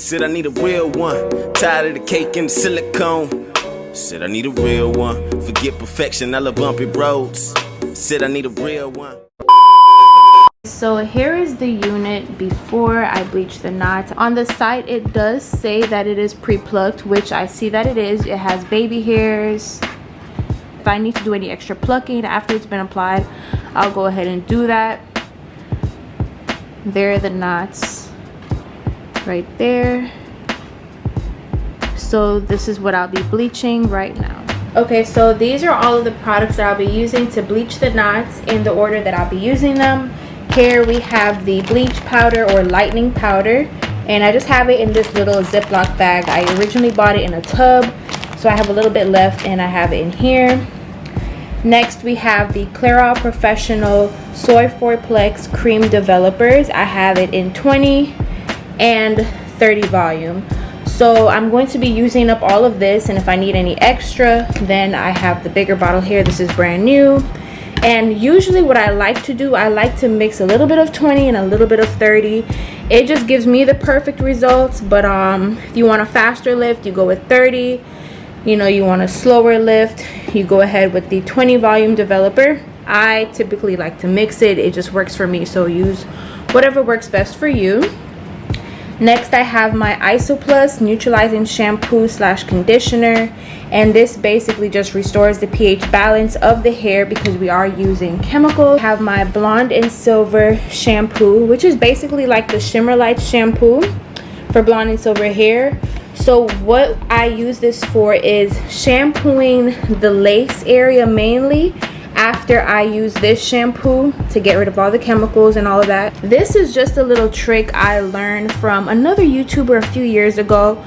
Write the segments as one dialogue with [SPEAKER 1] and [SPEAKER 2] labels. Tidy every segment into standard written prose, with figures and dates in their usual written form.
[SPEAKER 1] Said I need a real one. Tired of the cake and the silicone. Said I need a real one. Forget perfection, I love bumpy roads. Said I need a real one.
[SPEAKER 2] So here is the unit before I bleach the knots. On the site it does say that it is pre-plucked, which I see that it is. It has baby hairs. If I need to do any extra plucking after it's been applied, I'll go ahead and do that. There are the knots right there. So this is what I'll be bleaching right now. Okay, so these are all of the products that I'll be using to bleach the knots in the order that I'll be using them. Here we have the bleach powder or lightening powder, and I just have it in this little Ziploc bag. I originally bought it in a tub, so I have a little bit left and I have it in here. Next we have the Clairol Professional Soy 4-Plex Cream Developers. I have it in 20 and 30 volume. So I'm going to be using up all of this, and if I need any extra, then I have the bigger bottle here. This is brand new. And usually what I like to do, I like to mix a little bit of 20 and a little bit of 30. It just gives me the perfect results. But if you want a faster lift, you go with 30. You know, you want a slower lift, you go ahead with the 20 volume developer. I typically like to mix it. It just works for me, so use whatever works best for you. Next I have my Isoplus neutralizing shampoo / conditioner, and this basically just restores the pH balance of the hair because we are using chemicals. I have my Blonde and Silver shampoo, which is basically like the Shimmer Lights shampoo for blonde and silver hair. So what I use this for is shampooing the lace area mainly after I use this shampoo to get rid of all the chemicals and all of that. This is just a little trick I learned from another YouTuber a few years ago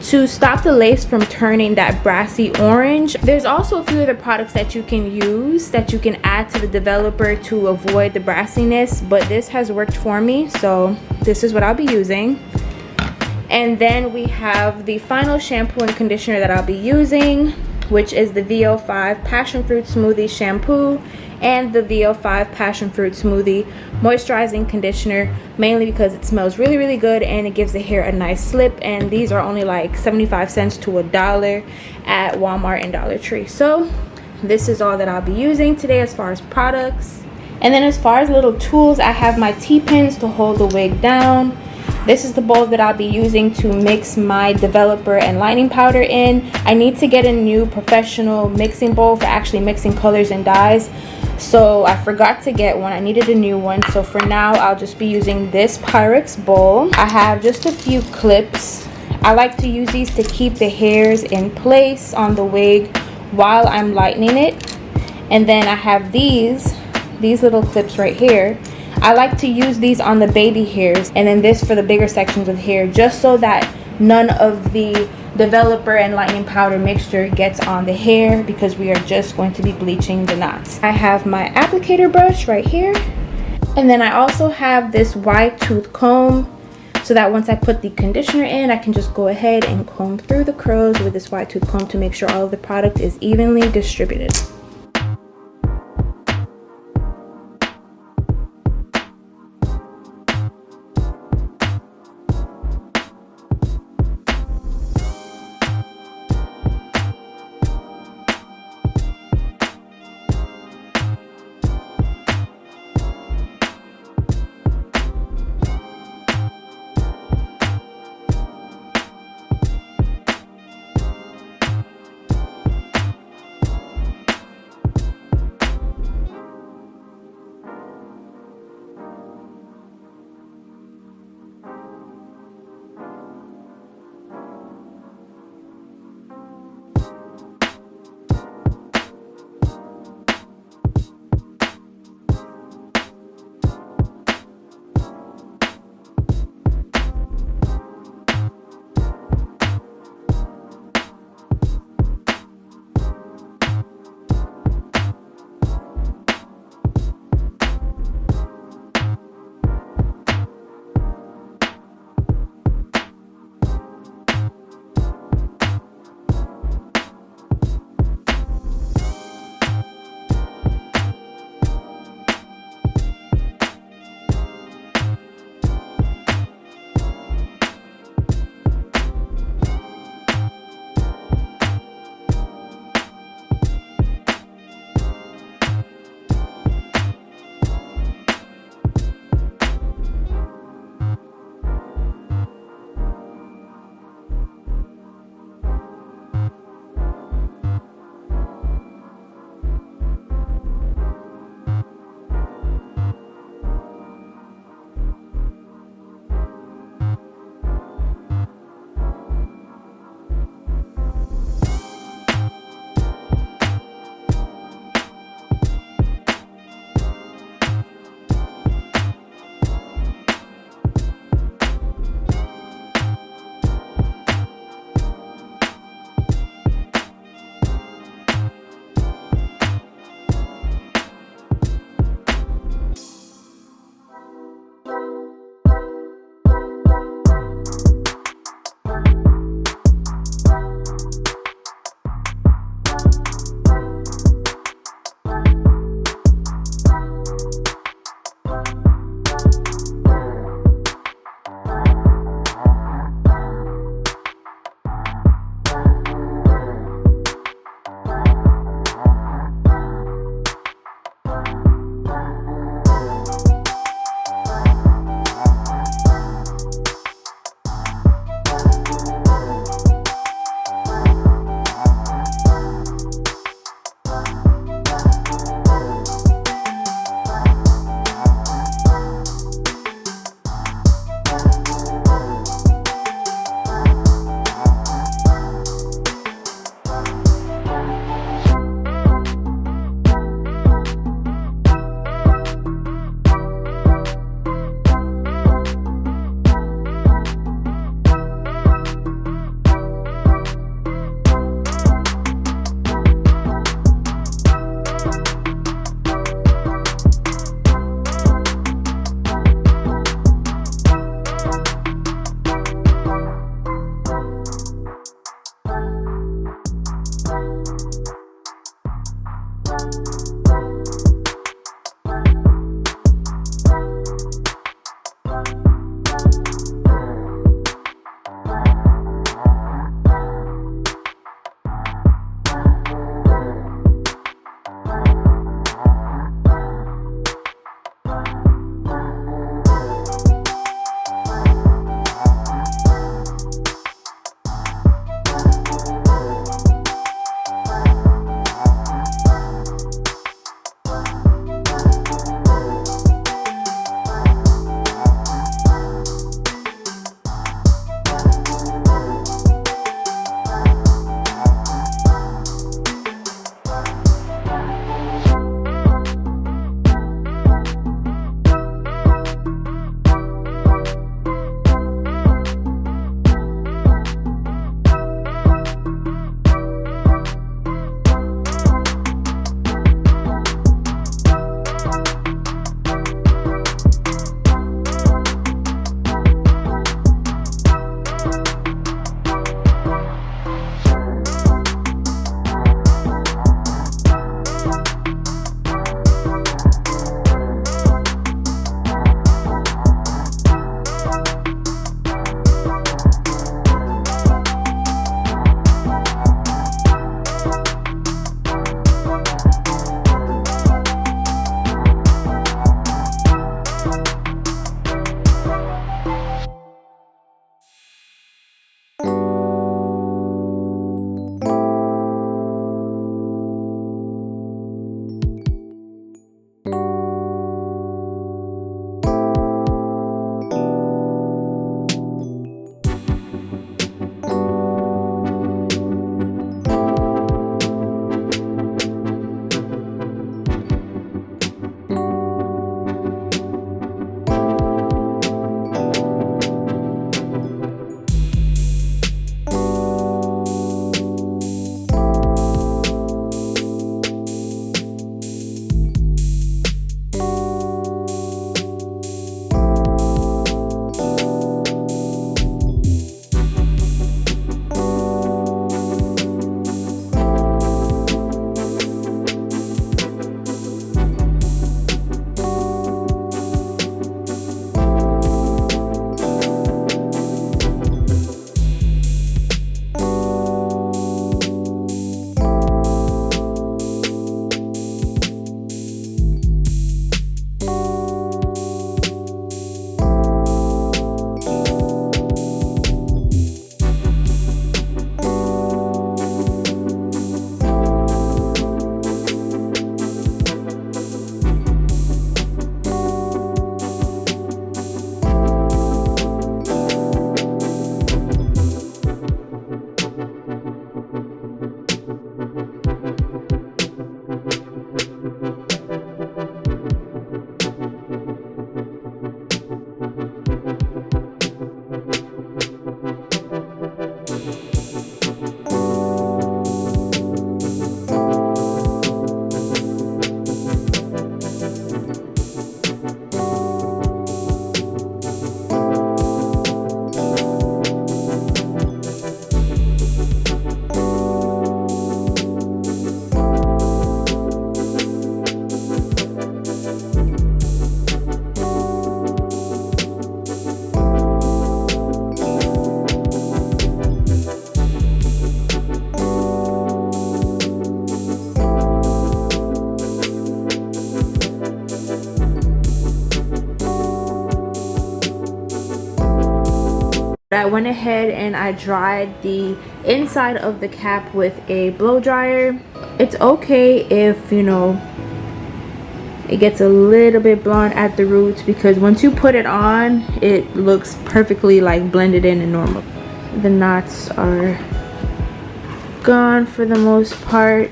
[SPEAKER 2] to stop the lace from turning that brassy orange. There's also a few other products that you can use that you can add to the developer to avoid the brassiness, but this has worked for me, so this is what I'll be using. And then we have the final shampoo and conditioner that I'll be using, which is the VO5 Passion Fruit Smoothie Shampoo and the VO5 Passion Fruit Smoothie Moisturizing Conditioner, mainly because it smells really, really good and it gives the hair a nice slip. And these are only like 75 cents to $1 at Walmart and Dollar Tree. So this is all that I'll be using today as far as products. And then as far as little tools, I have my T-pins to hold the wig down. This is the bowl that I'll be using to mix my developer and lining powder in. I need to get a new professional mixing bowl for actually mixing colors and dyes. So I forgot to get one. I needed a new one. So for now, I'll just be using this Pyrex bowl. I have just a few clips. I like to use these to keep the hairs in place on the wig while I'm lightening it. And then I have these little clips right here. I like to use these on the baby hairs, and then this for the bigger sections of hair, just so that none of the developer and lightening powder mixture gets on the hair, because we are just going to be bleaching the knots. I have my applicator brush right here, and then I also have this wide tooth comb, so that once I put the conditioner in, I can just go ahead and comb through the curls with this wide tooth comb to make sure all of the product is evenly distributed. I went ahead and I dried the inside of the cap with a blow dryer. It's okay if, you know, it gets a little bit blonde at the roots, because once you put it on, it looks perfectly like blended in and normal. The knots are gone for the most part.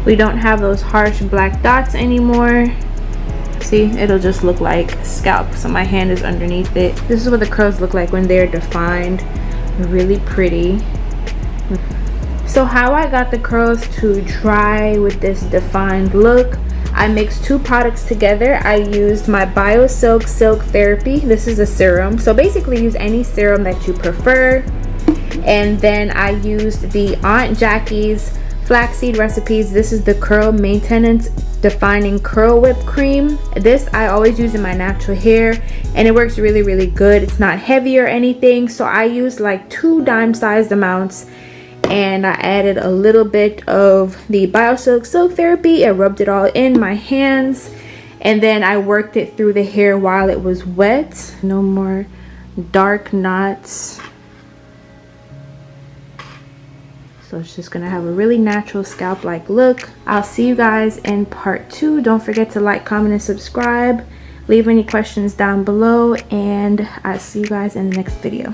[SPEAKER 2] We don't have those harsh black dots anymore. See, it'll just look like scalp, so my hand is underneath it. This is what the curls look like when they're defined. Really pretty. So how I got the curls to dry with this defined look, I mixed two products together. I used my BioSilk Silk Therapy. This is a serum, so basically use any serum that you prefer. And then I used the Aunt Jackie's Flaxseed Recipes. This is the Curl Maintenance Defining Curl Whip Cream. This I always use in my natural hair, and it works really, really good. It's not heavy or anything, so I used like 2 dime-sized amounts, and I added a little bit of the BioSilk Silk Therapy. I rubbed it all in my hands, and then I worked it through the hair while it was wet. No more dark knots. So it's just gonna have a really natural scalp-like look. I'll see you guys in part 2. Don't forget to like, comment, and subscribe. Leave any questions down below, and I'll see you guys in the next video.